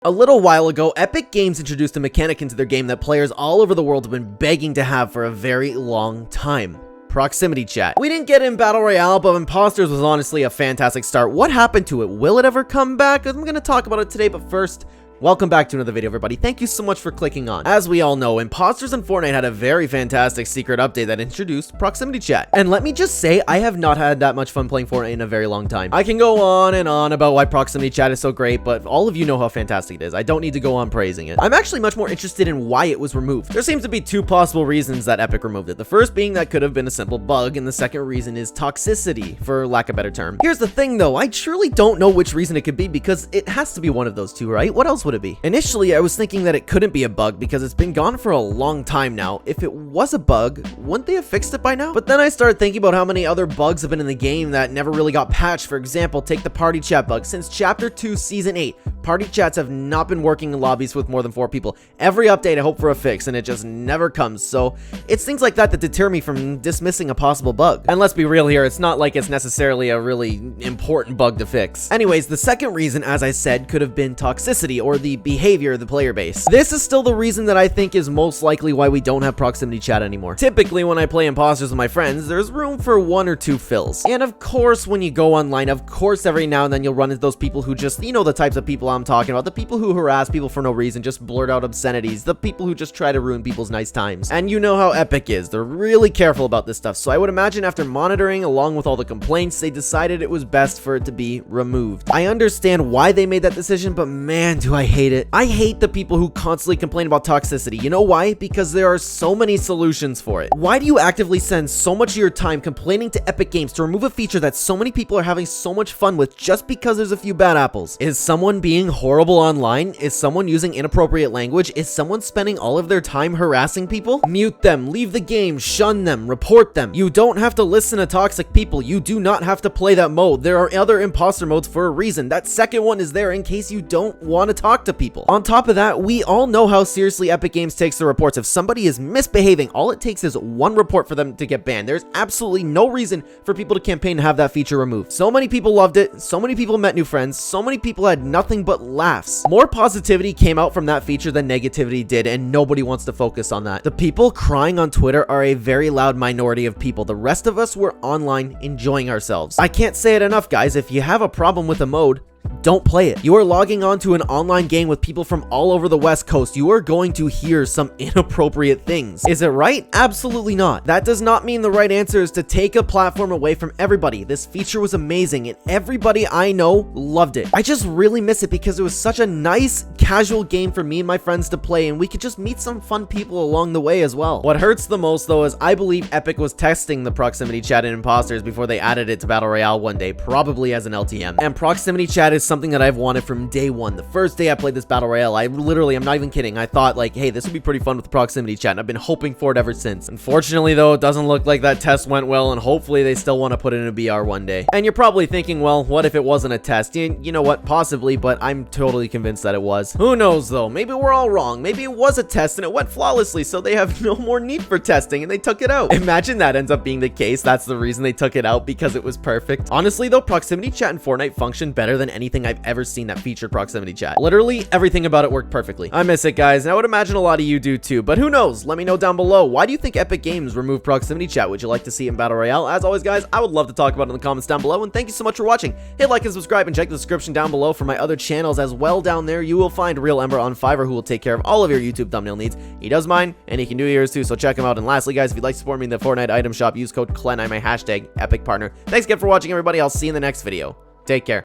A little while ago, Epic Games introduced a mechanic into their game that players all over the world have been begging to have for a very long time. Proximity chat. We didn't get in Battle Royale, but Impostors was honestly a fantastic start. What happened to it? Will it ever come back? I'm gonna talk about it today, but first, welcome back to another video, everybody. Thank you so much for clicking on. As we all know, Impostors and Fortnite had a very fantastic secret update that introduced proximity chat. And let me just say, I have not had that much fun playing Fortnite in a very long time. I can go on and on about why proximity chat is so great, but all of you know how fantastic it is. I don't need to go on praising it. I'm actually much more interested in why it was removed. There seems to be two possible reasons that Epic removed it. The first being that could have been a simple bug, and the second reason is toxicity, for lack of a better term. Here's the thing though, I truly don't know which reason it could be because it has to be one of those two, right? What else would it be? Initially, I was thinking that it couldn't be a bug because it's been gone for a long time now. If it was a bug, wouldn't they have fixed it by now? But then I started thinking about how many other bugs have been in the game that never really got patched. For example, take the party chat bug. Since Chapter 2, Season 8, party chats have not been working in lobbies with more than 4 people. Every update I hope for a fix, and it just never comes. So it's things like that that deter me from dismissing a possible bug. And let's be real here, it's not like it's necessarily a really important bug to fix. Anyways, the second reason, as I said, could have been toxicity, or the behavior of the player base. This is still the reason that I think is most likely why we don't have proximity chat anymore. Typically, when I play Impostors with my friends, there's room for 1 or 2 fills. And of course, when you go online, of course, every now and then you'll run into those people who just, you know, the types of people I'm talking about, the people who harass people for no reason, just blurt out obscenities, the people who just try to ruin people's nice times. And you know how Epic is. They're really careful about this stuff. So I would imagine after monitoring along with all the complaints, they decided it was best for it to be removed. I understand why they made that decision, but man, do I hate it. I hate the people who constantly complain about toxicity. You know why? Because there are so many solutions for it. Why do you actively spend so much of your time complaining to Epic Games to remove a feature that so many people are having so much fun with just because there's a few bad apples? Is someone being horrible online? Is someone using inappropriate language? Is someone spending all of their time harassing people? Mute them, leave the game, shun them, report them. You don't have to listen to toxic people. You do not have to play that mode. There are other imposter modes for a reason. That second one is there in case you don't want to talk to people. On top of that, we all know how seriously Epic Games takes the reports. If somebody is misbehaving, all it takes is 1 report for them to get banned. There's absolutely no reason for people to campaign to have that feature removed. So many people loved it, so many people met new friends, so many people had nothing but laughs. More positivity came out from that feature than negativity did, and nobody wants to focus on that. The people crying on Twitter are a very loud minority of people. The rest of us were online enjoying ourselves. I can't say it enough, guys. If you have a problem with a mode, don't play it. You are logging on to an online game with people from all over the West Coast. You are going to hear some inappropriate things. Is it right? Absolutely not. That does not mean the right answer is to take a platform away from everybody. This feature was amazing, and everybody I know loved it. I just really miss it because it was such a nice, casual game for me and my friends to play, and we could just meet some fun people along the way as well. What hurts the most, though, is I believe Epic was testing the proximity chat in Impostors before they added it to Battle Royale one day, probably as an LTM. And proximity chat is something that I've wanted from day one. The first day I played this Battle Royale, I'm not even kidding, I thought like, hey, this would be pretty fun with the proximity chat, and I've been hoping for it ever since. Unfortunately though, it doesn't look like that test went well, and hopefully they still want to put it in a BR one day. And you're probably thinking, well, what if it wasn't a test? You know what, possibly, but I'm totally convinced that it was. Who knows though, maybe we're all wrong. Maybe it was a test and it went flawlessly, so they have no more need for testing and they took it out. Imagine that ends up being the case. That's the reason they took it out, because it was perfect. Honestly though, proximity chat in Fortnite functioned better than anything I've ever seen that featured proximity chat. Literally everything about it worked perfectly. I miss it, guys, and I would imagine a lot of you do too, but who knows? Let me know down below. Why do you think Epic Games removed proximity chat? Would you like to see it in Battle Royale? As always, guys, I would love to talk about it in the comments down below, and thank you so much for watching. Hit like and subscribe, and check the description down below for my other channels as well. Down there you will find Real Ember on Fiverr, who will take care of all of your YouTube thumbnail needs. He does mine, and he can do yours too, so check him out. And lastly, guys, if you'd like to support me in the Fortnite item shop, use code Clen. I'm my hashtag Epic partner. Thanks again for watching, everybody. I'll see you in the next video. Take care.